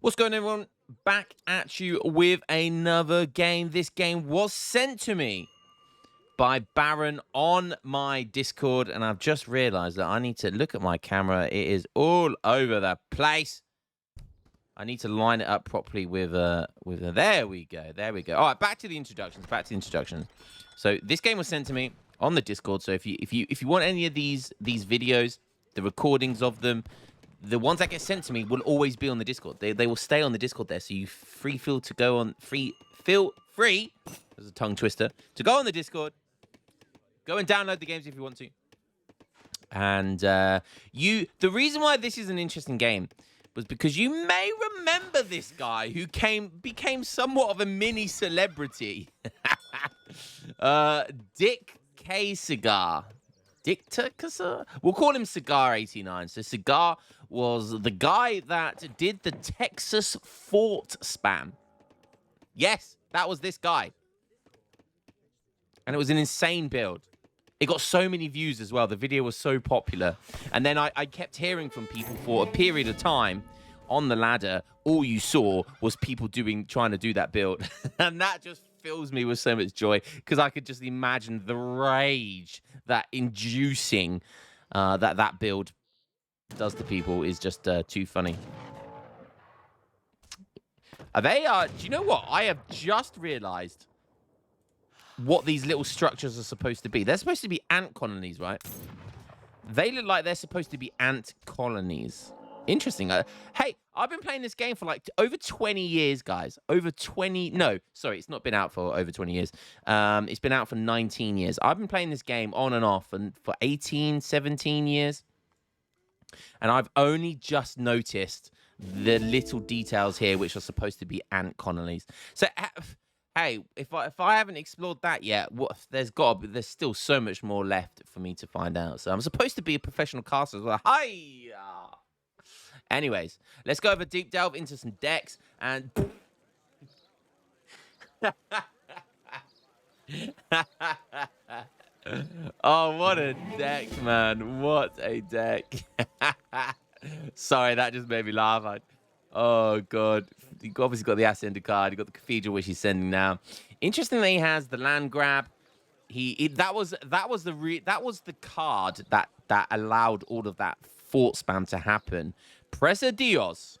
What's going on, everyone? Back at you with another game. This game was sent to me by Baron on my Discord, and I've just realized that I need to look at my camera. It is all over the place. I need to line it up properly with there we go. There we go. All right, back to the introductions. So this game was sent to me on the Discord. So if you want any of these videos, the recordings of them, the ones that get sent to me will always be on the Discord. They will stay on the Discord there. So you feel free. There's a tongue twister to go on the Discord. Go and download the games if you want to. And the reason why this is an interesting game was because you may remember this guy who became somewhat of a mini celebrity. Dick K. Cigar. We'll call him Cigar89. So Cigar was the guy that did the Texas fort spam. Yes, that was this guy. And it was an insane build. It got so many views as well. The video was so popular. And then I kept hearing from people for a period of time on the ladder. All you saw was people trying to do that build. And that just fills me with so much joy because I could just imagine the rage that inducing that build does to people is just too funny. Do you know what? I have just realized what these little structures are supposed to be. They're supposed to be ant colonies, right? They look like they're supposed to be ant colonies. Interesting. Hey, I've been playing this game for like over 20 years, guys. No, sorry, it's not been out for over 20 years. It's been out for 19 years. I've been playing this game on and off for 18, 17 years. And I've only just noticed the little details here, which are supposed to be ant colonies. So, hey, if I haven't explored that yet, there's still so much more left for me to find out. So I'm supposed to be a professional caster as well. Hi. Anyways, let's go over deep delve into some decks and. Oh, what a deck, man! What a deck. Sorry, that just made me laugh. Oh god, you obviously got the Ascender card. You got the Cathedral, which he's sending now. Interestingly, he has the land grab. That was the card that allowed all of that fort spam to happen. Presidios.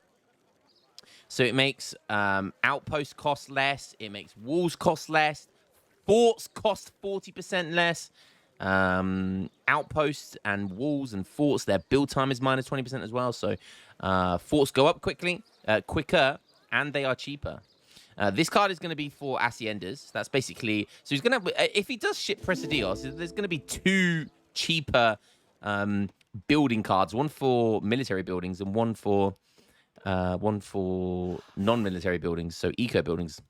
So it makes outpost cost less. It makes walls cost less. Forts cost 40% less. Outposts and walls and forts, their build time is minus 20% as well. So forts go up quicker, and they are cheaper. This card is going to be for Haciendas. That's basically... So he's going to... If he does ship Presidios, there's going to be two cheaper building cards. One for military buildings and one for non-military buildings. So eco buildings.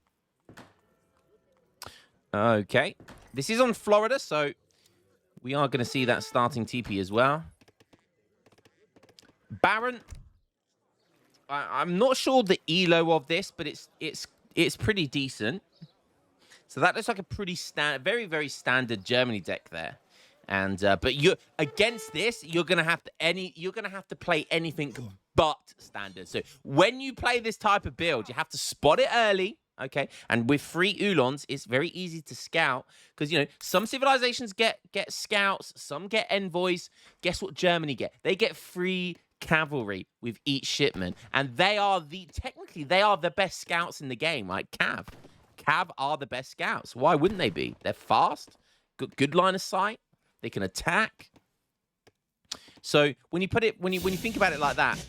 Okay. This is on Florida, so we are going to see that starting TP as well. Baron... I'm not sure the elo of this, but it's pretty decent. So that looks like a pretty very, very standard Germany deck there. And but you against this, you're gonna have to play anything but standard. So when you play this type of build, you have to spot it early, okay? And with free Ulons, it's very easy to scout because some civilizations get scouts, some get envoys. Guess what Germany get? They get free cavalry with each shipment, and technically they are the best scouts in the game. Like Cav are the best scouts. Why wouldn't they be? They're fast, good line of sight. They can attack. So when you think about it like that,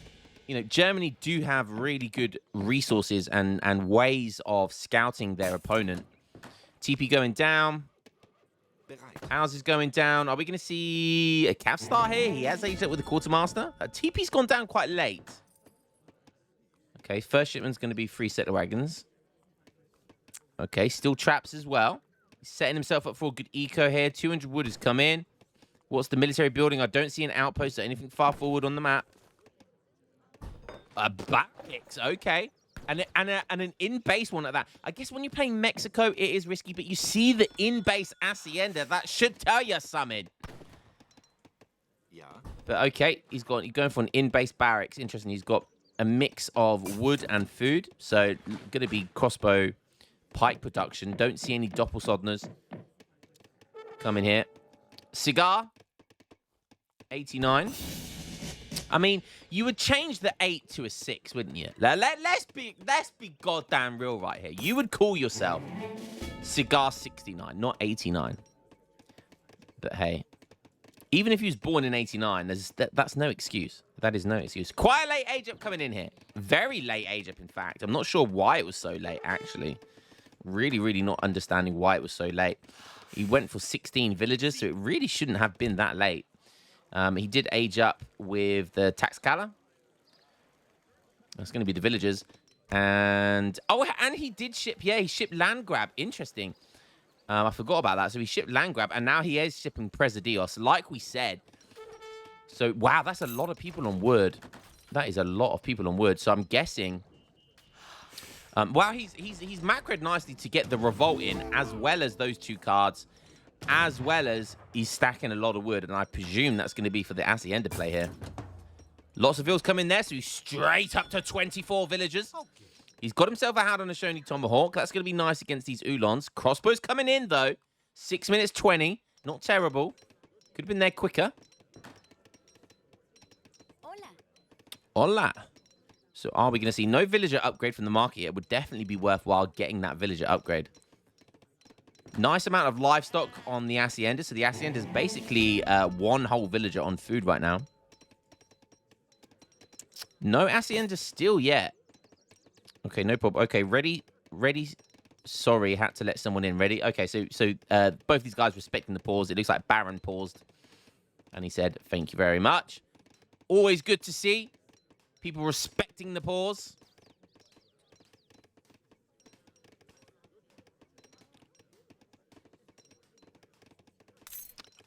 Germany do have really good resources and ways of scouting their opponent. TP going down. Ours is going down. Are we going to see a Cav star here? He has aged up with the Quartermaster. TP's gone down quite late. Okay, first shipment's going to be 3 settler wagons. Okay, still traps as well. He's setting himself up for a good eco here. 200 wood has come in. What's the military building? I don't see an outpost or anything far forward on the map. A Batfix, okay. And an in-base one at that. I guess when you're playing Mexico, it is risky, but you see the in-base Hacienda. That should tell you something. Yeah. But okay, he's going for an in-base barracks. Interesting. He's got a mix of wood and food. So going to be crossbow pike production. Don't see any doppelsodners coming here. Cigar, 89. I mean, you would change the 8 to a 6, wouldn't you? Let's be goddamn real right here. You would call yourself Cigar 69, not 89. But hey, even if he was born in 89, that's no excuse. That is no excuse. Quite a late age up coming in here. Very late age up, in fact. I'm not sure why it was so late, actually. Really, really not understanding why it was so late. He went for 16 villagers, so it really shouldn't have been that late. He did age up with the Taxcala. That's going to be the villagers. And he did ship, he shipped Land Grab. Interesting. I forgot about that. So he shipped Land Grab, and now he is shipping Presidios, like we said. So, wow, that's a lot of people on wood. That is a lot of people on wood. So I'm guessing... wow, he's macroed nicely to get the Revolt in, as well as those 2 cards, as well as he's stacking a lot of wood, and I presume that's going to be for the Hacienda play here. Lots of vills come in there, so he's straight up to 24 villagers. He's got himself a Howd on a Shony Tomahawk. That's going to be nice against these Ulons. Crossbows coming in, though. 6 minutes 20. Not terrible. Could have been there quicker. Hola. Hola. So are we going to see no villager upgrade from the market? It would definitely be worthwhile getting that villager upgrade. Nice amount of livestock on the Hacienda. So the Hacienda is basically 1 whole villager on food right now. No Hacienda still yet. Okay, no problem. Okay, ready. Sorry, had to let someone in. Ready? Okay, so both these guys respecting the pause. It looks like Baron paused. And he said, thank you very much. Always good to see people respecting the pause.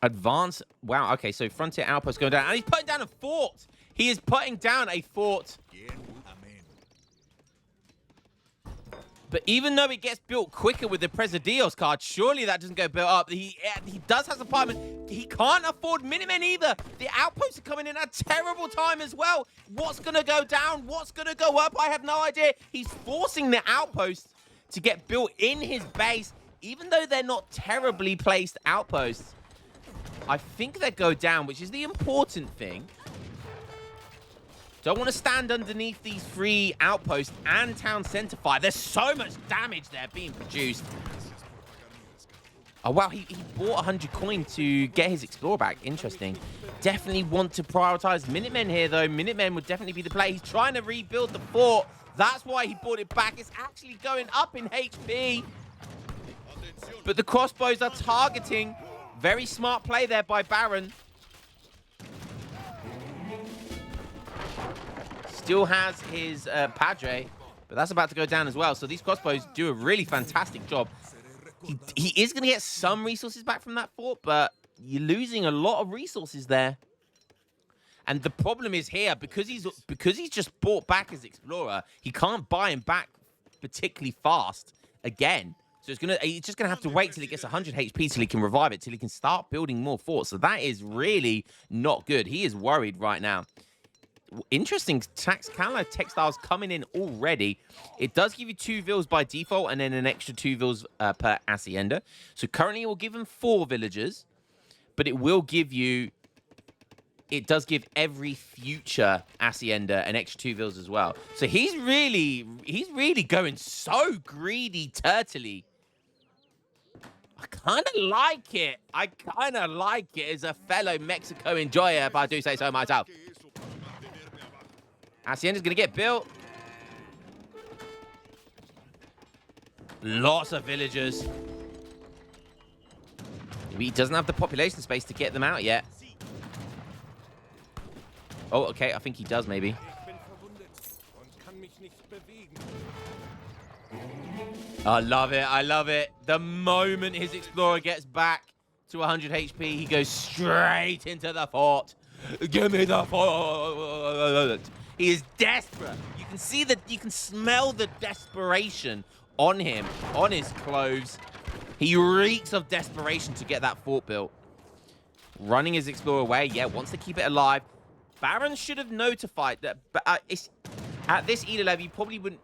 Advance. Wow, okay, so Frontier Outpost going down. And he's putting down a fort. He is putting down a fort. But even though it gets built quicker with the Presidios card, surely that doesn't go built up. He does have apartment. He can't afford Minutemen either. The outposts are coming in at a terrible time as well. What's going to go down? What's going to go up? I have no idea. He's forcing the outposts to get built in his base, even though they're not terribly placed outposts. I think they go down, which is the important thing. Don't want to stand underneath these 3 outposts and town center fire. There's so much damage there being produced. Oh, wow. He bought 100 coin to get his Explorer back. Interesting. Definitely want to prioritize Minutemen here, though. Minutemen would definitely be the play. He's trying to rebuild the fort. That's why he bought it back. It's actually going up in HP. But the crossbows are targeting. Very smart play there by Baron. Still has his Padre, but that's about to go down as well. So these crossbows do a really fantastic job. He is going to get some resources back from that fort, but you're losing a lot of resources there. And the problem is here, because he's just bought back his Explorer, he can't buy him back particularly fast again. So he's just gonna have to wait till he gets 100 HP till he can revive it, till he can start building more forts. So that is really not good. He is worried right now. Interesting, Taxcala textiles coming in already. It does give you 2 vills by default and then an extra 2 vills per Hacienda. So currently it will give him 4 villagers, but it will give you, it does give every future Hacienda an extra 2 vills as well. So he's really going so greedy, turtley. I kind of like it. I kind of like it as a fellow Mexico enjoyer, if I do say so myself. Hacienda's going to get built. Lots of villagers. Maybe he doesn't have the population space to get them out yet. Oh, okay. I think he does, maybe. I love it. I love it. The moment his Explorer gets back to 100 HP, he goes straight into the fort. Give me the fort. He is desperate. You can see that, you can smell the desperation on him, on his clothes. He reeks of desperation to get that fort built. Running his Explorer away, yeah, wants to keep it alive. Baron should have notified that, but At this Elo level, you probably wouldn't...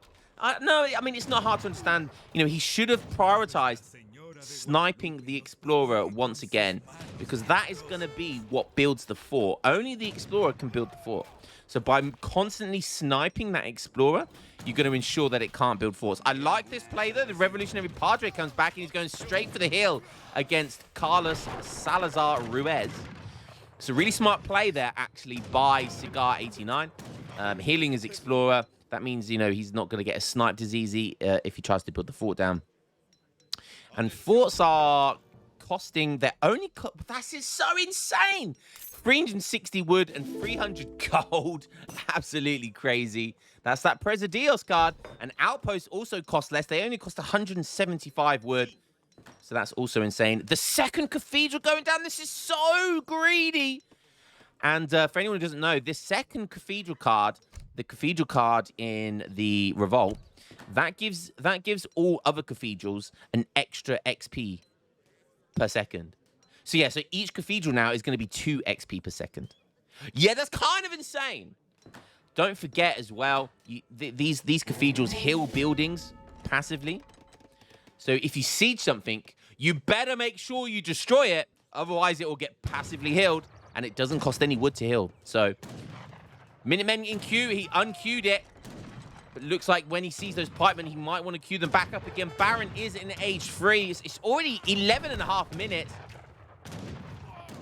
no, I mean, it's not hard to understand. You know, he should have prioritized sniping the Explorer once again, because that is going to be what builds the fort. Only the Explorer can build the fort. So by constantly sniping that Explorer, you're going to ensure that it can't build forts. I like this play, though. The Revolutionary Padre comes back, and he's going straight for the hill against Carlos Salazar Ruiz. It's a really smart play there, actually, by Cigar89. Healing his Explorer. That means, you know, he's not going to get a sniped as easy if he tries to put the fort down. And forts are costing their only... That is so insane! 360 wood and 300 gold. Absolutely crazy. That's that Presidios card. And outposts also cost less. They only cost 175 wood. So that's also insane. The second cathedral going down. This is so greedy. And for anyone who doesn't know, this second cathedral card, the cathedral card in the Revolt, that gives all other cathedrals an extra XP per second. So yeah, so each cathedral now is going to be 2 XP per second. Yeah, that's kind of insane. Don't forget as well, these cathedrals heal buildings passively. So if you siege something, you better make sure you destroy it. Otherwise, it will get passively healed, and it doesn't cost any wood to heal. So Minutemen in queue, he unqueued it. But looks like when he sees those pikemen, he might want to queue them back up again. Baron is in age 3. It's already 11.5 minutes.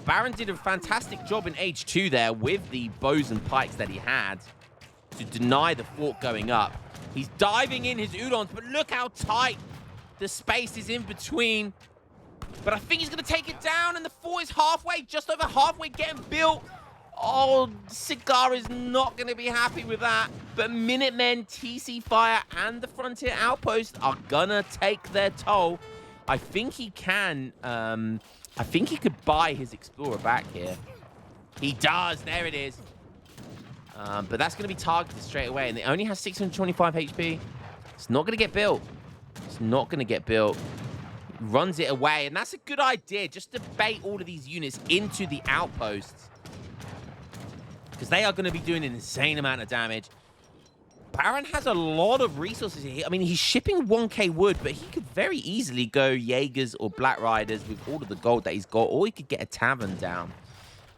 Baron did a fantastic job in age 2 there with the bows and pikes that he had to deny the fort going up. He's diving in his Udons, but look how tight the space is in between. But I think he's going to take it down, and the fort is halfway, just over halfway getting built. Oh, Cigar is not going to be happy with that. But Minutemen, TC Fire, and the Frontier Outpost are going to take their toll. I think he can... I think he could buy his Explorer back here. He does. There it is. But that's going to be targeted straight away. And it only has 625 HP. It's not going to get built. It's not going to get built. Runs it away. And that's a good idea. Just to bait all of these units into the outposts. Because they are going to be doing an insane amount of damage. Baron has a lot of resources here. I mean, he's shipping 1k wood, but he could very easily go Jaegers or Black Riders with all of the gold that he's got, or he could get a tavern down.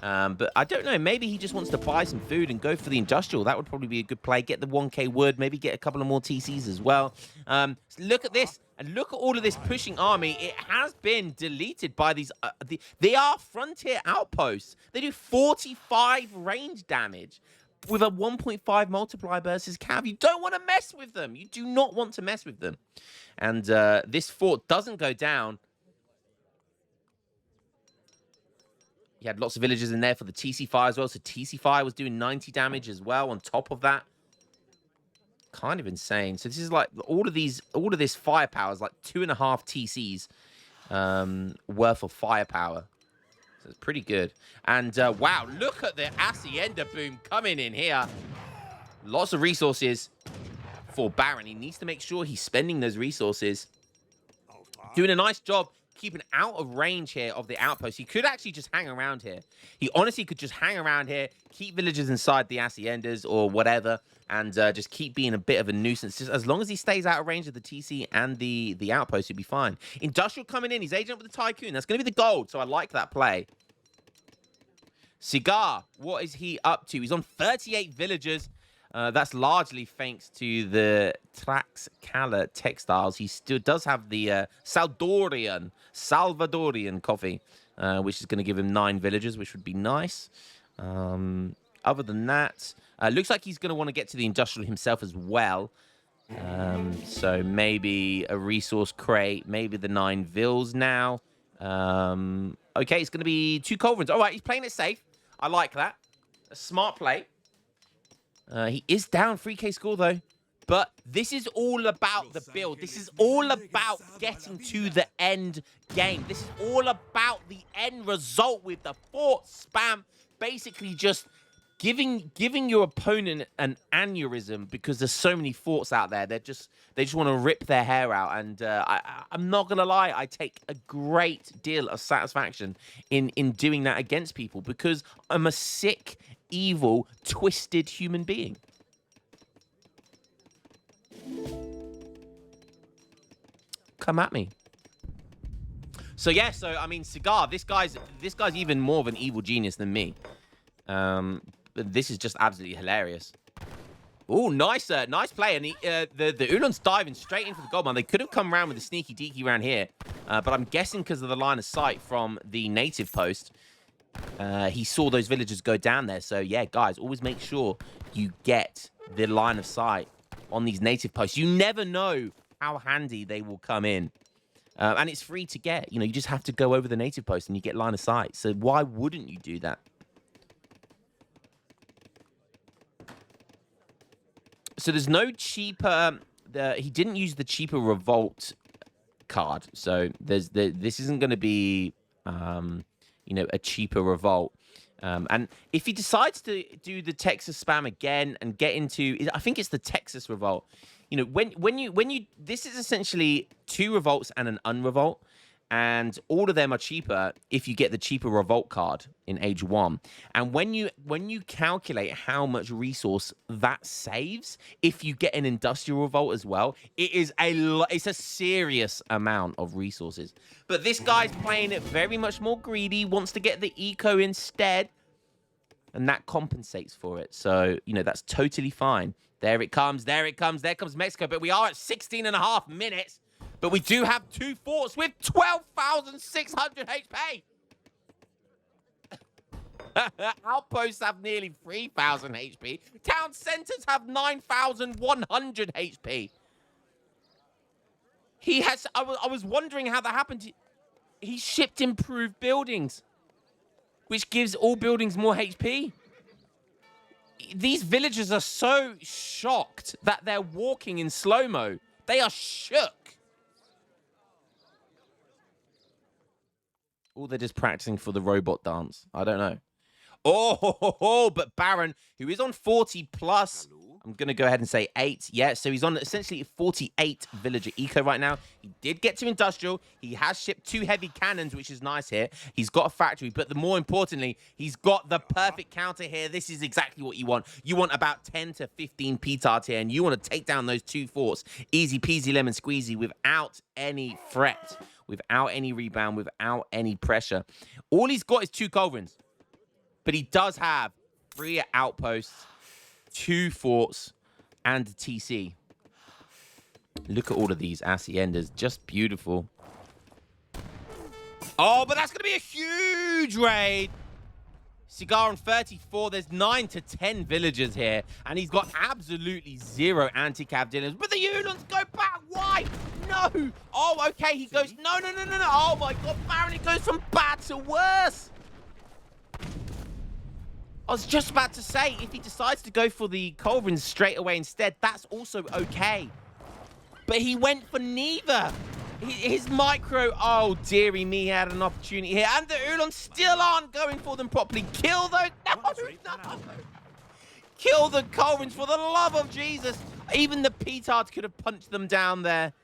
But I don't know. Maybe he just wants to buy some food and go for the industrial. That would probably be a good play. Get the 1k wood, maybe get a couple of more TCs as well. Look at this. And look at all of this pushing army. It has been deleted by these... they are Frontier Outposts. They do 45 range damage with a 1.5 multiplier versus Cav. You don't want to mess with them. You do not want to mess with them. And this fort doesn't go down. He had lots of villagers in there for the TC Fire as well. So TC Fire was doing 90 damage as well on top of that. Kind of insane. So this is like all of this firepower is like 2.5 TCs worth of firepower. So it's pretty good. And wow, look at the Hacienda boom coming in here. Lots of resources for Baron. He needs to make sure he's spending those resources. Doing a nice job keeping out of range here of the outpost. He could actually just hang around here. He honestly could just hang around here, keep villagers inside the Haciendas or whatever, and just keep being a bit of a nuisance. Just as long as he stays out of range of the TC and the outpost, he'll be fine. Industrial coming in. He's aging up with the Tycoon. That's going to be the gold, so I like that play. Cigar, what is he up to? He's on 38 villagers. That's largely thanks to the Tlaxcala textiles. He still does have the Salvadorian coffee, which is going to give him 9 villagers, which would be nice. Other than that, looks like he's going to want to get to the industrial himself as well. So maybe a resource crate, maybe the 9 vills now. Okay, it's going to be 2 culverins. All right, he's playing it safe. I like that. A smart play. He is down 3k score, though. But this is all about the build. This is all about getting to the end game. This is all about the end result with the fort spam. Basically just giving your opponent an aneurysm because there's so many forts out there. They just want to rip their hair out. And I'm not going to lie, I take a great deal of satisfaction in doing that against people because I'm a sick, evil, twisted human being. come at me. So yeah, so I mean, Cigar, this guy's even more of an evil genius than me. This is just absolutely hilarious. Oh, nice play. And the Ulan's diving straight into the gold mine. They could have come around with a sneaky deaky around here, but I'm guessing because of the line of sight from the native post, he saw those villagers go down there. So yeah, guys, always make sure you get the line of sight on these native posts. You never know how handy they will come in. And it's free to get. You know, you just have to go over the native post and you get line of sight. So why wouldn't you do that? So there's no cheaper... he didn't use the cheaper revolt card. So this isn't going to be, you know, a cheaper revolt. And if he decides to do the Texas spam again and get into... I think it's the Texas revolt. You know, when you this is essentially 2 revolts and an unrevolt, and all of them are cheaper if you get the cheaper revolt card in age 1. And when you calculate how much resource that saves, if you get an industrial revolt as well, it's a serious amount of resources. But this guy's playing it very much more greedy, wants to get the eco instead, and that compensates for it. So, you know, that's totally fine. There it comes. There comes Mexico. But we are at 16.5 minutes. But we do have 2 forts with 12,600 HP. Outposts have nearly 3,000 HP. Town centers have 9,100 HP. He has... I was wondering how that happened. He shipped improved buildings, which gives all buildings more HP. These villagers are so shocked that they're walking in slow-mo. They are shook. Or they're just practicing for the robot dance. I don't know. Oh, but Baron, who is on 40 plus... I'm going to go ahead and say 8. Yeah, so he's on essentially 48 villager eco right now. He did get to industrial. He has shipped 2 heavy cannons, which is nice here. He's got a factory, but more importantly, he's got the perfect counter here. This is exactly what you want. You want about 10 to 15 petards here, and you want to take down those 2 forts. Easy peasy lemon squeezy without any fret, without any rebound, without any pressure. All he's got is 2 culverins, but he does have 3 outposts, 2 forts, and a TC. Look at all of these haciendas. Just beautiful. Oh, but that's going to be a huge raid. Cigar on 34. There's 9 to 10 villagers here. And he's got absolutely 0 anti-cav dealers. But the Ulans go back. Why? No. Oh, okay. He goes, no. Oh, my God. Baron, it goes from bad to worse. I was just about to say, if he decides to go for the culverins straight away instead, that's also okay. But he went for neither. His micro, oh, dearie me, he had an opportunity here. And the Ulans still aren't going for them properly. Kill those, no. Kill the culverins for the love of Jesus. Even the petards could have punched them down there.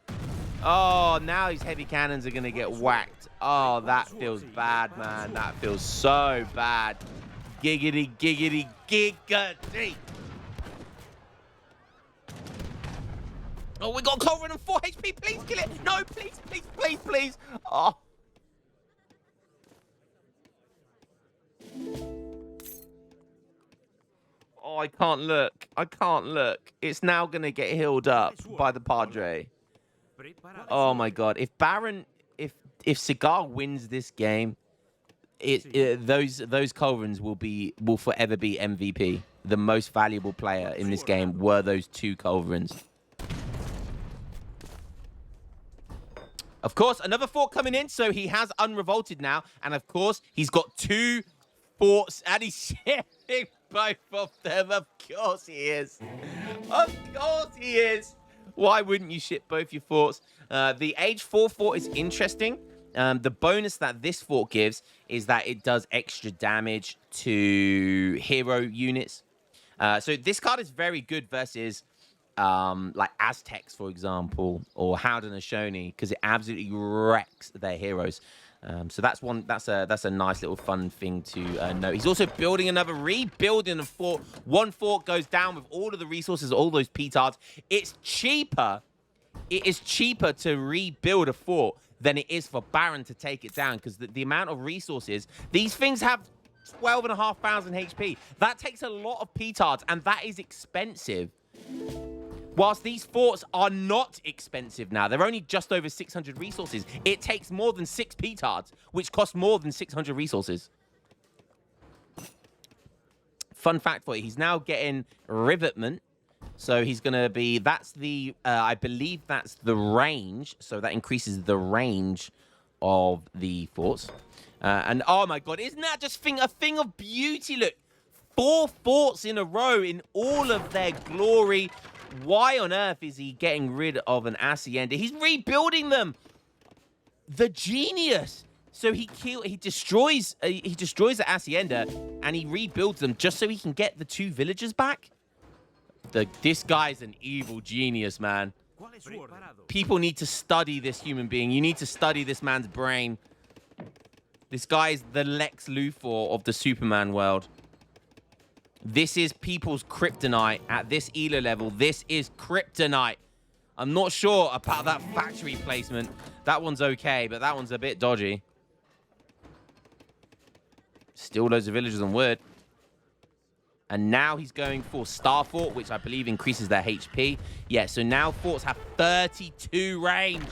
Oh, now these heavy cannons are going to get whacked. Oh, that feels bad, man. That feels so bad. Giggity, giggity, giggity. Oh, we got Culverin and 4 HP. Please kill it. No, please. Oh. Oh, I can't look. It's now going to get healed up by the Padre. Oh, my God. If Baron, if Cigar wins this game, those culverins will forever be MVP. The most valuable player in this game were those 2 culverins. Of course, another fort coming in, so he has unrevolted now, and of course he's got 2 forts, and he's shipping both of them. Of course he is. Why wouldn't you ship both your forts? The age 4 fort is interesting. The bonus that this fort gives is that it does extra damage to hero units. So this card is very good versus like Aztecs, for example, or Haudenosaunee, because it absolutely wrecks their heroes. So that's a nice little fun thing to note. He's also building rebuilding a fort. 1 fort goes down with all of the resources, all those petards. It's cheaper it is cheaper to rebuild a fort than it is for Baron to take it down, because the amount of resources, these things have 12,500 HP. That takes a lot of petards, and that is expensive. Whilst these forts are not expensive now, they're only just over 600 resources. It takes more than 6 petards, which cost more than 600 resources. Fun fact for you, he's now getting rivetment. So he's going to be, that's the, I believe that's the range. So that increases the range of the forts. And oh my God, isn't that just a thing of beauty? Look, 4 forts in a row in all of their glory. Why on earth is he getting rid of an hacienda? He's rebuilding them. The genius. So he destroys the hacienda and he rebuilds them just so he can get the 2 villagers back. This guy's an evil genius, man. People need to study this human being. You need to study this man's brain. This guy is the Lex Luthor of the Superman world. This is people's kryptonite at this elo level. This is kryptonite. I'm not sure about that factory placement. That one's okay, but that one's a bit dodgy. Still loads of villagers on wood. And now he's going for Star Fort, which I believe increases their HP. Yeah, so now forts have 32 range.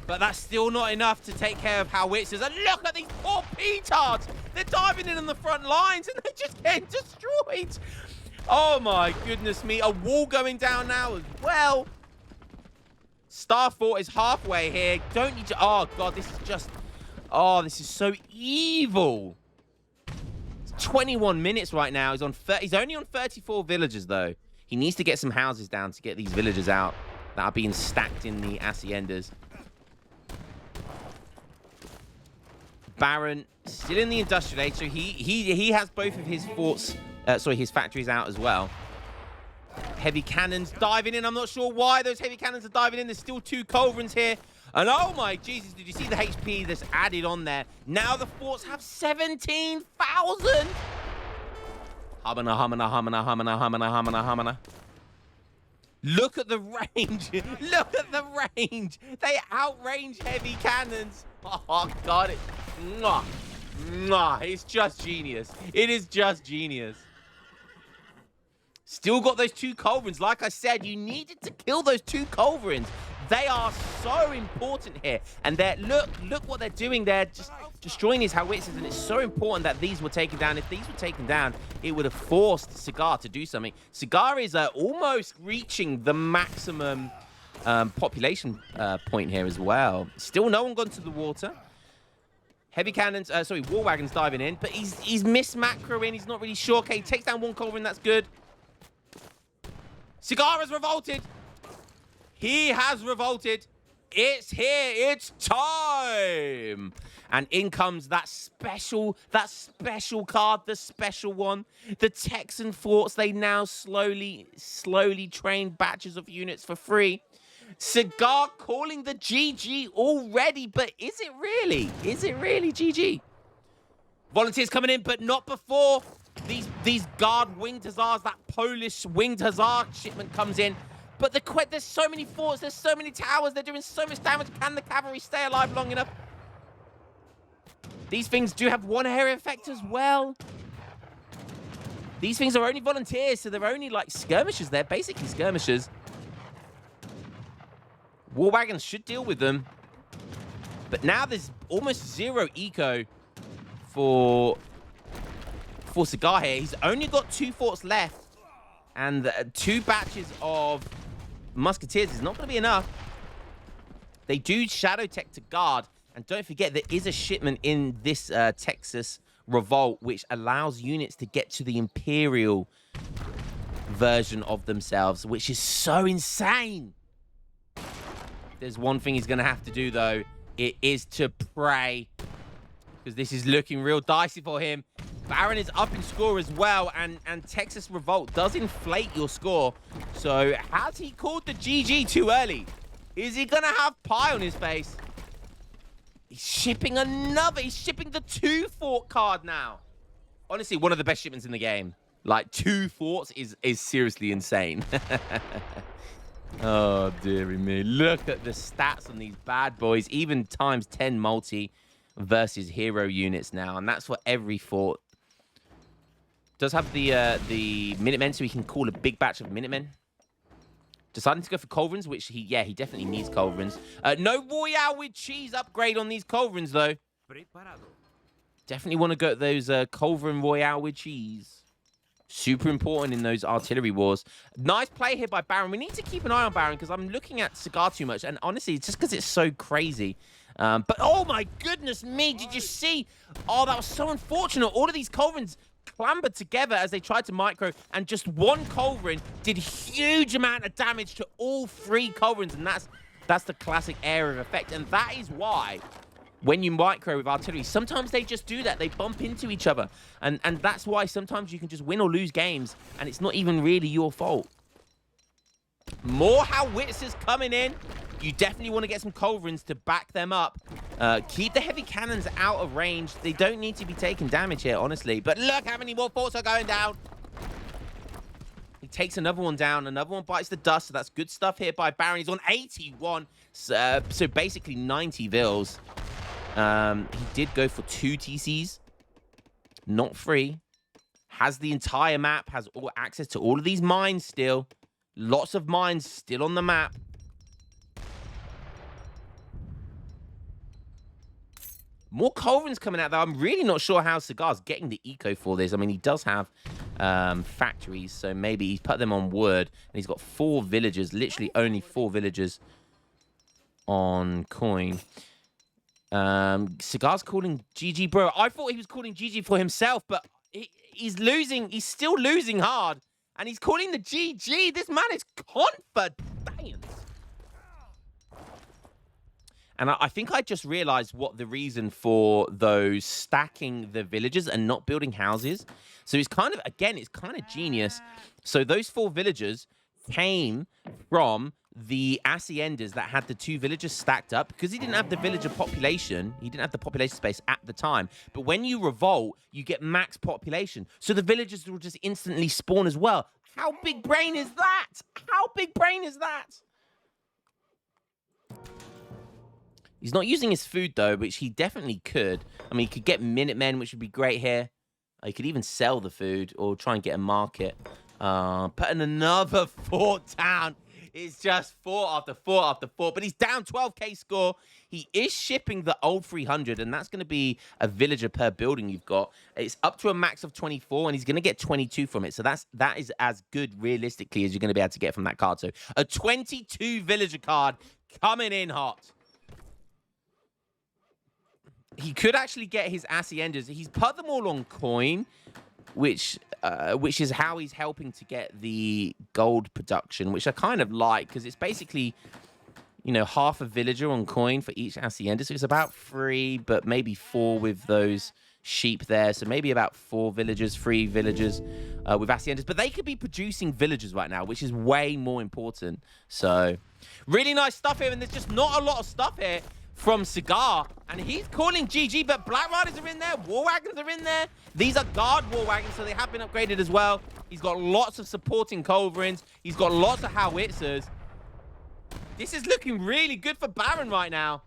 But that's still not enough to take care of howitzers. And look at these poor petards. They're diving in on the front lines and they're just getting destroyed. Oh my goodness me. A wall going down now as well. Star Fort is halfway here. Don't need to... Oh God, this is just... Oh, this is so evil. 21 minutes right now. He's only on 34 villagers, though. He needs to get some houses down to get these villagers out that are being stacked in the haciendas. Baron still in the industrial age, so he has both of his forts, his factories out as well. Heavy cannons diving in. I'm not sure why those heavy cannons are diving in. There's still 2 culverins here. And oh my Jesus, did you see the HP that's added on there? Now the forts have 17,000. Humana, humana, humana, humana, humana, humana, humana. Look at the range. Look at the range. They outrange heavy cannons. Oh God, it's just genius. It is just genius. Still got those 2 culverins. Like I said, you needed to kill those 2 culverins. They are so important here. And look what they're doing. They're just destroying these howitzers. And it's so important that these were taken down. If these were taken down, it would have forced Cigar to do something. Cigar is almost reaching the maximum population point here as well. Still no one gone to the water. Heavy cannons, war wagons diving in. But he's missed macro in. He's not really sure. Okay, he takes down 1 culverin. That's good. Cigar has revolted. He has revolted. It's here. It's time. And in comes that special card, the special one. The Texan forts, they now slowly train batches of units for free. Cigar calling the GG already, but is it really? Is it really GG? Volunteers coming in, but not before these guard winged hussars, that Polish winged hussar shipment comes in. But there's so many forts, there's so many towers, they're doing so much damage. Can the cavalry stay alive long enough? These things do have 1 area effect as well. These things are only volunteers, so they're only like skirmishers. They're basically skirmishers. War wagons should deal with them. But now there's almost 0 eco for Cigar here. He's only got 2 forts left. And 2 batches of musketeers is not going to be enough. They do shadow tech to guard. And don't forget, there is a shipment in this Texas revolt which allows units to get to the Imperial version of themselves, which is so insane. There's one thing he's going to have to do, though. It is to pray, because this is looking real dicey for him. Baron is up in score as well, and Texas Revolt does inflate your score. So has he called the GG too early? Is he going to have pie on his face? He's shipping he's shipping the 2 fort card now. Honestly, one of the best shipments in the game. Like, 2 forts is seriously insane. Oh, dearie me. Look at the stats on these bad boys. Even times 10 multi versus hero units now. And that's for every fort. Does have the Minutemen, so he can call a big batch of Minutemen. Deciding to go for Culverins, which he definitely needs Culverins. No Royale with cheese upgrade on these Culverins, though. Definitely want to go those Culverin Royale with cheese. Super important in those artillery wars. Nice play here by Baron. We need to keep an eye on Baron because I'm looking at Cigar too much. And honestly, it's just because it's so crazy. But oh my goodness me, did you see? Oh, that was so unfortunate. All of these Culverins clambered together as they tried to micro, and just one Culverin did huge amount of damage to all three Culverins, and that's the classic area of effect. And that is why when you micro with artillery, sometimes they just do that. They bump into each other. And that's why sometimes you can just win or lose games, and it's not even really your fault. More howitzers coming in. You definitely want to get some Culverins to back them up. Keep the heavy cannons out of range. They don't need to be taking damage here, honestly. But look how many more forts are going down. He takes another one down. Another one bites the dust. So that's good stuff here by Baron. He's on 81. So basically 90 Vils. He did go for 2 TCs. Not 3. Has the entire map. Has all access to all of these mines still. Lots of mines still on the map. More Culverins coming out, though. I'm really not sure how Cigar's getting the eco for this. I mean, he does have factories, so maybe he's put them on wood. And he's got 4 villagers, literally only 4 villagers on coin. Cigar's calling GG, bro. I thought he was calling GG for himself, but he's losing. He's still losing hard. And he's calling the GG. This man is confident. And I think I just realized what the reason for those stacking the villagers and not building houses. So it's kind of, again, it's kind of genius. So those 4 villagers came from the haciendas that had the 2 villagers stacked up, because he didn't have the villager population. He didn't have the population space at the time. But when you revolt, you get max population. So the villagers will just instantly spawn as well. How big brain is that? How big brain is that? He's not using his food, though, which he definitely could. I mean, he could get Minutemen, which would be great here. He could even sell the food or try and get a market. Putting another fort down. It's just fort after fort after fort. But he's down 12k score. He is shipping the old 300, and that's going to be a villager per building you've got. It's up to a max of 24, and he's going to get 22 from it. So that is as good, realistically, as you're going to be able to get from that card. So a 22 villager card coming in hot. He could actually get his haciendas. He's put them all on coin, which is how he's helping to get the gold production, which I kind of like, because it's basically, you know, half a villager on coin for each hacienda. So it's about 3, but maybe 4 with those sheep there. So maybe about 4 villagers, 3 villagers with haciendas. But they could be producing villagers right now, which is way more important. So really nice stuff here, and there's just not a lot of stuff here from Cigar, and he's calling GG, but Black Riders are in there, War Wagons are in there. These are guard War Wagons, so they have been upgraded as well. He's got lots of supporting Culverins. He's got lots of howitzers. This is looking really good for Baron right now.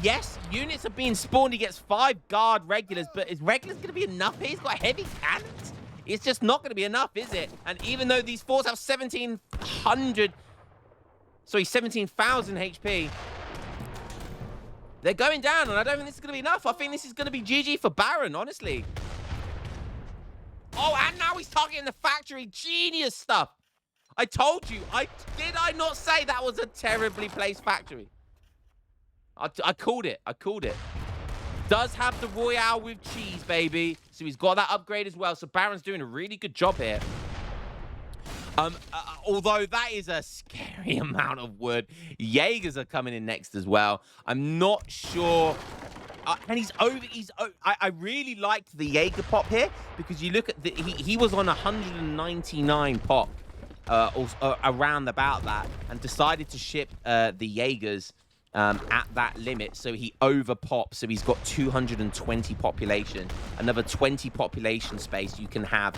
Yes, units are being spawned. He gets 5 guard regulars, but is regulars going to be enough here? He's got heavy cannons. It's just not going to be enough, is it? And even though these forts have 17,000 HP. They're going down, and I don't think this is going to be enough. I think this is going to be GG for Baron, honestly. Oh, and now he's targeting the factory. Genius stuff. I told you. Did I not say that was a terribly placed factory? I called it. I called it. Does have the Royale with cheese, baby. So he's got that upgrade as well. So Baron's doing a really good job here. Although that is a scary amount of wood. Jaegers are coming in next as well. I'm not sure. And he's over. I really liked the Jaeger pop here, because you look at he was on 199 pop, around about that, and decided to ship the Jaegers at that limit, so he overpops. So he's got 220 population, another 20 population space you can have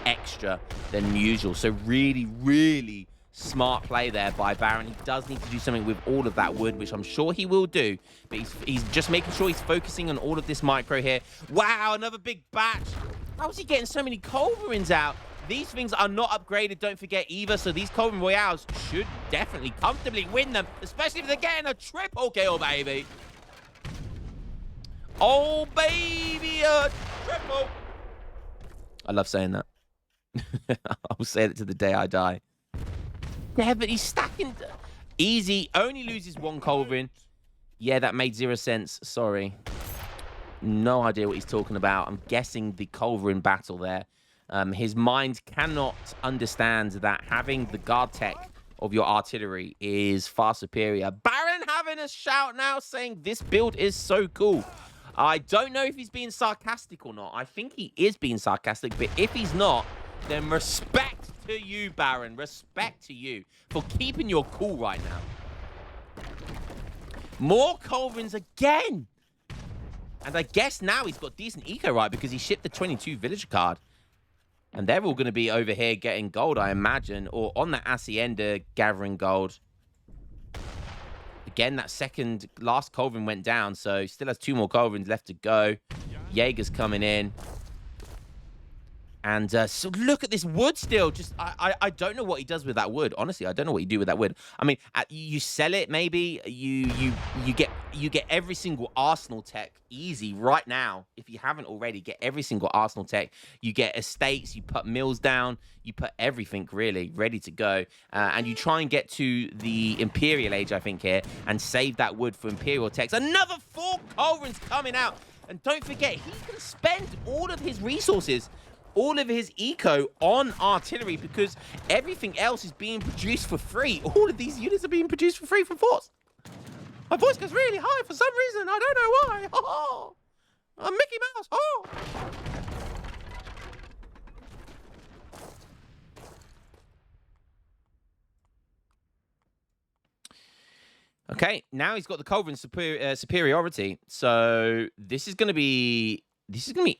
extra than usual. So really, really smart play there by Baron. He does need to do something with all of that wood, which I'm sure he will do, but he's just making sure he's focusing on all of this micro here. Wow, another big batch. How is he getting so many culverins out? These things are not upgraded, don't forget, either, so these Culverin Royales should definitely comfortably win them, especially if they're getting a triple kill, baby. Oh, baby, a triple. I love saying that. I'll say it to the day I die. Yeah, but he's stacking. Easy, only loses one Culverin. Yeah, that made 0 sense, sorry. No idea what he's talking about. I'm guessing the Culverin battle there. His mind cannot understand that having the guard tech of your artillery is far superior. Baron having a shout now saying this build is so cool. I don't know if he's being sarcastic or not. I think he is being sarcastic, but if he's not, then respect to you, Baron. Respect to you for keeping your cool right now. More Culverins again. And I guess now he's got decent eco, right? Because he shipped the 22 villager card. And they're all going to be over here getting gold, I imagine. Or on the Hacienda gathering gold. Again, that last Culverin went down. So he still has 2 more Culverins left to go. Jaeger's coming in. And so look at this wood still. Just I don't know what he does with that wood. Honestly, I don't know what you do with that wood. I mean, you sell it maybe. You get every single Arsenal tech easy right now. If you haven't already, get every single Arsenal tech. You get estates. You put mills down. You put everything really ready to go. And you try and get to the Imperial Age, I think, here, and save that wood for Imperial techs. Another 4 Culverins coming out. And don't forget, he can spend all of his resources, all of his eco on artillery, because everything else is being produced for free. All of these units are being produced for free from forts. My voice goes really high for some reason. I don't know why. Oh, I'm Mickey Mouse. Oh. Okay, now he's got the Culverin superiority. So this is going to be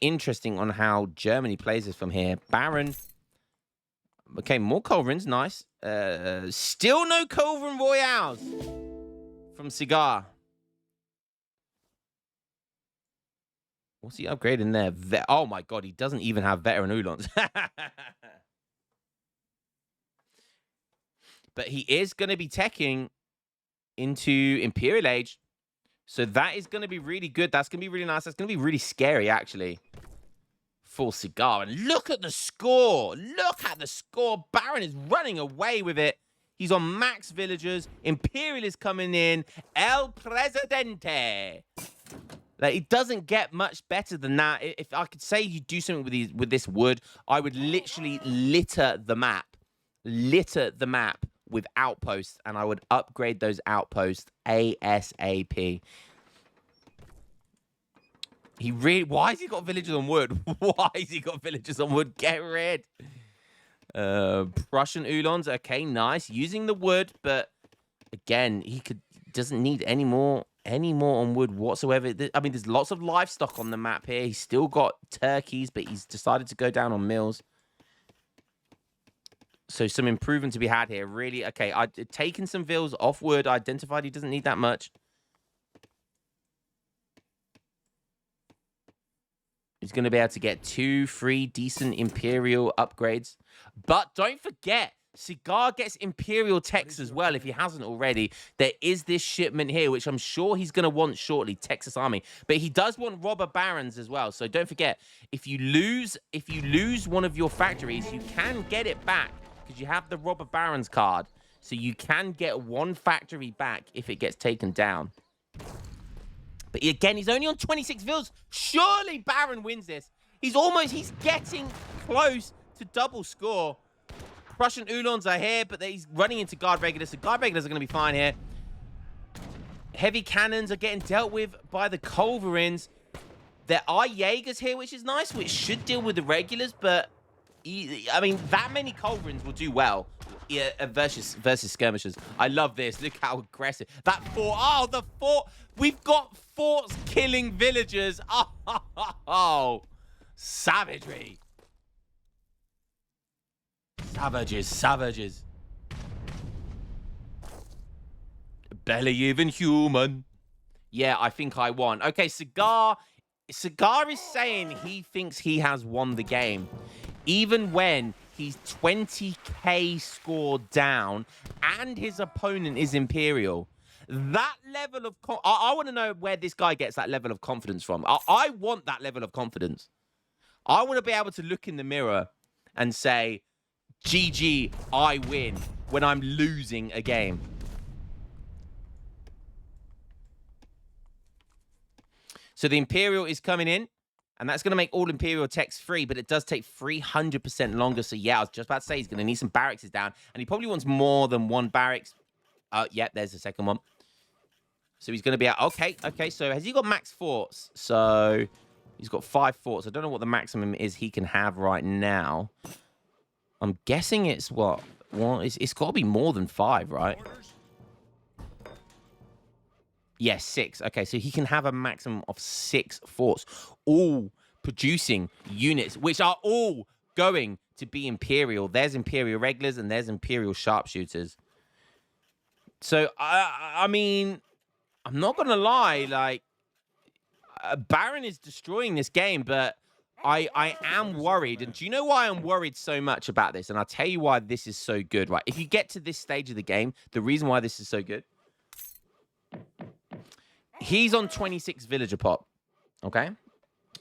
interesting on how Germany plays this from here. Baron. Okay, more Culverins. Nice. Still no Culverin Royales from Cigar. What's he upgrading there? Oh my god, he doesn't even have veteran Uhlans. But he is going to be teching into Imperial Age. So that is going to be really good. That's going to be really nice. That's going to be really scary, actually, for Cigar. And look at the score. Look at the score. Baron is running away with it. He's on max villagers. Imperial is coming in. El Presidente. Like, it doesn't get much better than that. If I could say you do something with this wood, I would literally litter the map. Litter the map with outposts, and I would upgrade those outposts ASAP. Why has he got villagers on wood? Why has he got villagers on wood? Get rid. Prussian Uhlans, okay, nice. Using the wood, but again, doesn't need any more on wood whatsoever. I mean, there's lots of livestock on the map here. He's still got turkeys, but he's decided to go down on mills. So some improvement to be had here. Really, okay, I've taken some vills off wood. Identified he doesn't need that much. He's going to be able to get 2 free decent Imperial upgrades. But don't forget, Cigar gets Imperial techs as well if he hasn't already. There is this shipment here, which I'm sure he's going to want shortly, Texas Army. But he does want Robber Barons as well. So don't forget, if you lose one of your factories, you can get it back, because you have the Robber Barons card. So you can get 1 factory back if it gets taken down. But again, he's only on 26 vills. Surely Baron wins this. He's getting close to double score. Prussian Uhlans are here, but he's running into guard regulars. The guard regulars are going to be fine here. Heavy cannons are getting dealt with by the Culverins. There are Jaegers here, which is nice, which should deal with the regulars, but I mean, that many Culverins will do well. Yeah, versus skirmishers. I love this. Look how aggressive. That fort. Oh, the fort. We've got forts killing villagers. Oh, savagery. Savages, savages. Barely even human. Yeah, I think I won. Okay, Cigar is saying he thinks he has won the game. Even when he's 20k score down and his opponent is Imperial. That level of... I want to know where this guy gets that level of confidence from. I want that level of confidence. I want to be able to look in the mirror and say, GG, I win, when I'm losing a game. So the Imperial is coming in. And that's going to make all Imperial techs free, but it does take 300% longer. So, yeah, I was just about to say he's going to need some barracks down. And he probably wants more than one barracks. Yeah, there's the second one. So he's going to be out. Okay. So has he got max forts? So he's got 5 forts. I don't know what the maximum is he can have right now. I'm guessing it's what? Well, it's got to be more than 5, right? Yes, 6. Okay, so he can have a maximum of 6 forts, all producing units, which are all going to be Imperial. There's Imperial regulars and there's Imperial sharpshooters. So, I mean, I'm not going to lie, like, Baron is destroying this game, but I am worried. And do you know why I'm worried so much about this? And I'll tell you why this is so good, right? If you get to this stage of the game, the reason why this is so good... He's on 26 villager pop, okay?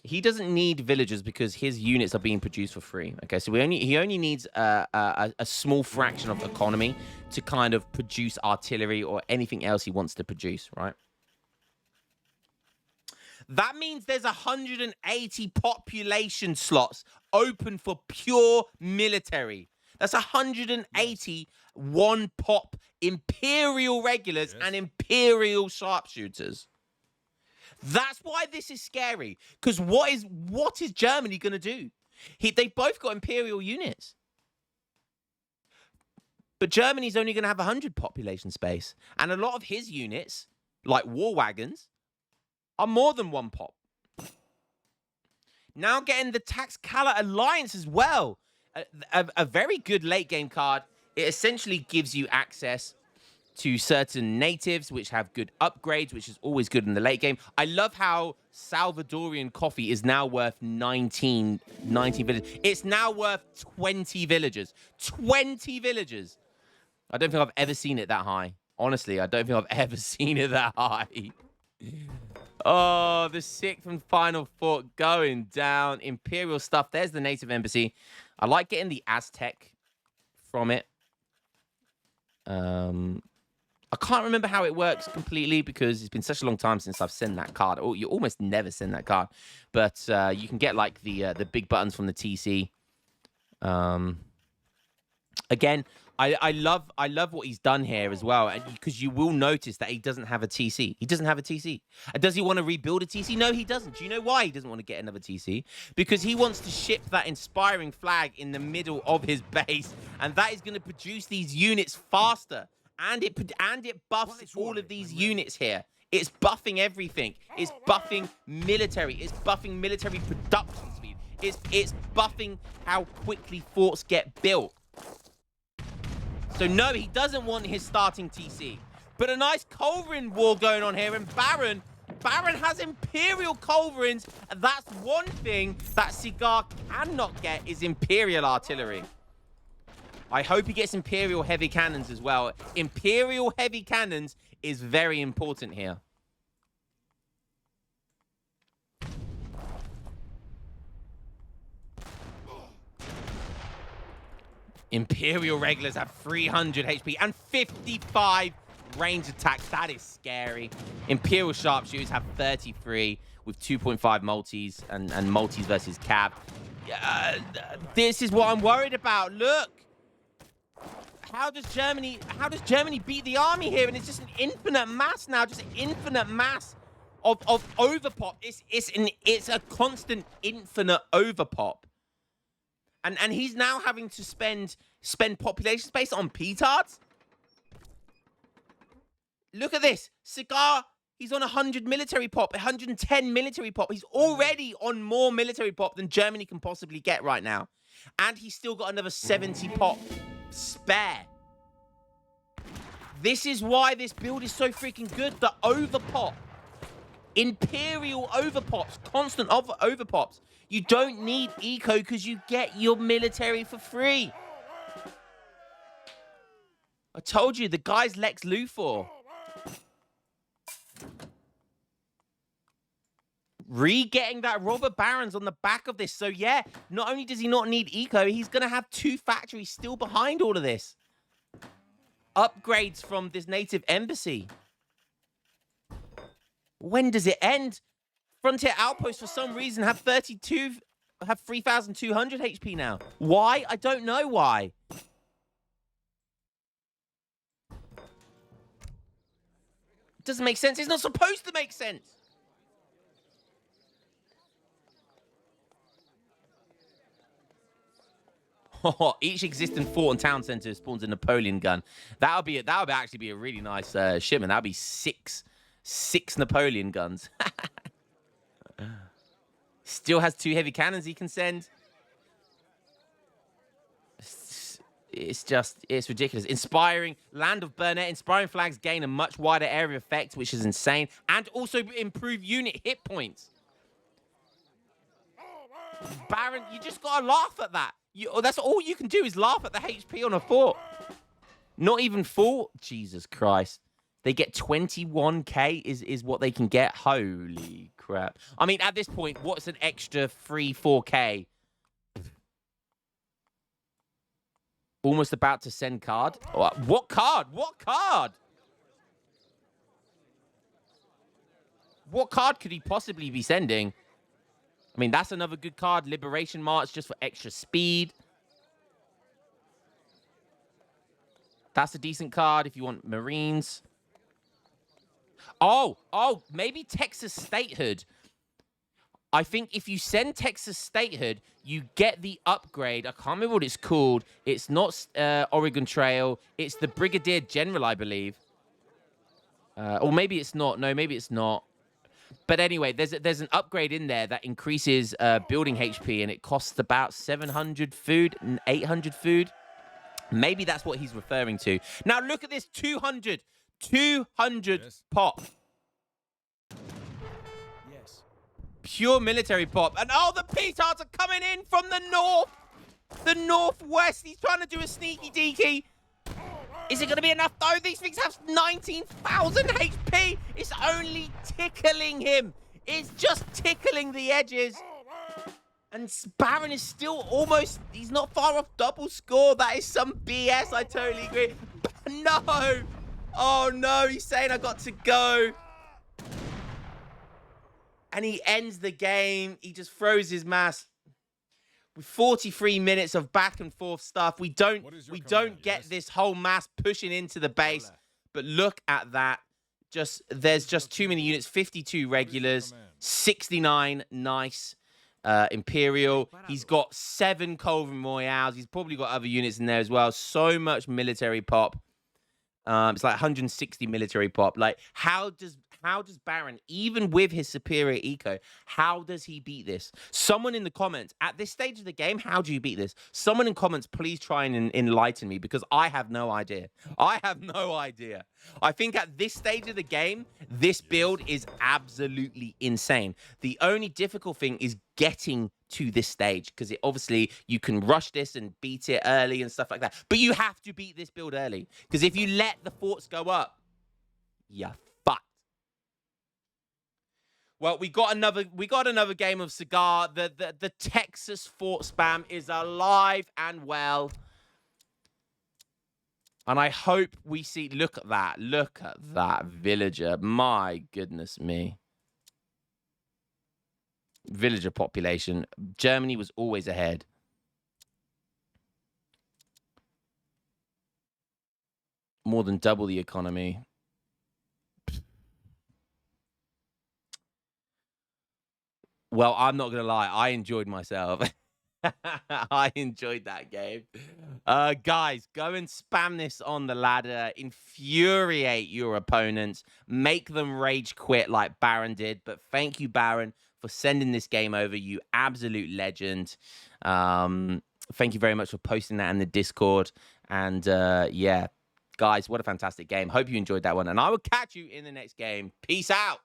He doesn't need villagers because his units are being produced for free, okay? So he only needs a small fraction of economy to kind of produce artillery or anything else he wants to produce, right? That means there's 180 population slots open for pure military. That's 180 one-pop Imperial regulars and Imperial sharpshooters. That's why this is scary. Because what is Germany going to do? They both got Imperial units. But Germany's only going to have 100 population space. And a lot of his units, like war wagons, are more than 1 pop. Now getting the Taxcala Alliance as well. A very good late game card. It essentially gives you access to certain natives, which have good upgrades, which is always good in the late game. I love how Salvadorian coffee is now worth 19 villagers. It's now worth 20 villagers. 20 villagers. I don't think I've ever seen it that high. Honestly, I don't think I've ever seen it that high. Oh, the 6th and final fort going down. Imperial stuff. There's the native embassy. I like getting the Aztec from it. I can't remember how it works completely because it's been such a long time since I've sent that card. Oh, you almost never send that card. But you can get like the big buttons from the TC. Again, I love what he's done here as well, because you will notice that he doesn't have a TC. He doesn't have a TC. Does he want to rebuild a TC? No, he doesn't. Do you know why he doesn't want to get another TC? Because he wants to ship that inspiring flag in the middle of his base, and that is going to produce these units faster, and it buffs all of these units here. It's buffing everything. It's buffing military. It's buffing military production speed. It's buffing how quickly forts get built. So no, he doesn't want his starting TC. But a nice Culverin war going on here. And Baron has Imperial Culverins. That's one thing that Cigar cannot get is Imperial artillery. I hope he gets Imperial heavy cannons as well. Imperial heavy cannons is very important here. Imperial regulars have 300 HP and 55 range attacks. That is scary. Imperial sharpshooters have 33 with 2.5 multis and multis versus cav. This is what I'm worried about. Look. How does Germany beat the army here? And it's just an infinite mass now. Just an infinite mass of overpop. It's a constant infinite overpop. And he's now having to spend population space on petards? Look at this. Cigar, he's on 100 military pop, 110 military pop. He's already on more military pop than Germany can possibly get right now. And he's still got another 70 pop spare. This is why this build is so freaking good. The overpop. Imperial overpops. Constant overpops. You don't need eco because you get your military for free. I told you, the guy's Lex Luthor. Re-getting that robber barons on the back of this. So yeah, not only does he not need eco, he's going to have 2 factories still behind all of this. Upgrades from this native embassy. When does it end? Frontier Outposts, for some reason, have 3,200 HP now. Why? I don't know why. Doesn't make sense. It's not supposed to make sense. Each existing fort and town center spawns a Napoleon gun. That would actually be a really nice shipment. That would be six Napoleon guns. Still has 2 heavy cannons he can send. It's ridiculous. Inspiring Land of Burnett. Inspiring flags gain a much wider area effect, which is insane, and also improve unit hit points. Baron, you just gotta laugh at that. That's all you can do is laugh at the HP on a fort. Not even full. Jesus Christ. They get 21k is what they can get. Holy crap. I mean, at this point, what's an extra 4k? Almost about to send card. What card? What card? What card could he possibly be sending? I mean, that's another good card. Liberation March, just for extra speed. That's a decent card if you want Marines. Oh, maybe Texas Statehood. I think if you send Texas Statehood, you get the upgrade. I can't remember what it's called. It's not Oregon Trail. It's the Brigadier General, I believe. Or maybe it's not. No, maybe it's not. But anyway, there's an upgrade in there that increases building HP, and it costs about 700 food and 800 food. Maybe that's what he's referring to. Now look at this, 200 yes. Pop. Yes. Pure military pop. And oh, the petards are coming in from the north. The northwest. He's trying to do a sneaky deaky. Is it going to be enough, though? These things have 19,000 HP. It's only tickling him. It's just tickling the edges. And Baron is still almost... He's not far off double score. That is some BS. I totally agree. No. Oh, no. He's saying I got to go. And he ends the game. He just throws his mass. With 43 minutes of back and forth stuff, we don't get this whole mass pushing into the base. But look at that. There's just too many units. 52 regulars, 69 nice Imperial. He's got 7 Culverin Royales. He's probably got other units in there as well. So much military pop. It's like 160 military pop. Like, how does Baron, even with his superior eco, how does he beat this? Someone in the comments, at this stage of the game, how do you beat this? Someone in comments, please try and enlighten me, because I have no idea. I have no idea. I think at this stage of the game, this build is absolutely insane. The only difficult thing is getting to this stage, because obviously you can rush this and beat it early and stuff like that. But you have to beat this build early, because if you let the forts go up, yeah. Well, we got another game of Cigar. The Texas fort spam is alive and well. And I hope we see... Look at that. Look at that villager. My goodness me. Villager population. Germany was always ahead. More than double the economy. Well, I'm not going to lie. I enjoyed myself. I enjoyed that game. Guys, go and spam this on the ladder. Infuriate your opponents. Make them rage quit like Baron did. But thank you, Baron, for sending this game over. You absolute legend. Thank you very much for posting that in the Discord. And yeah, guys, what a fantastic game. Hope you enjoyed that one. And I will catch you in the next game. Peace out.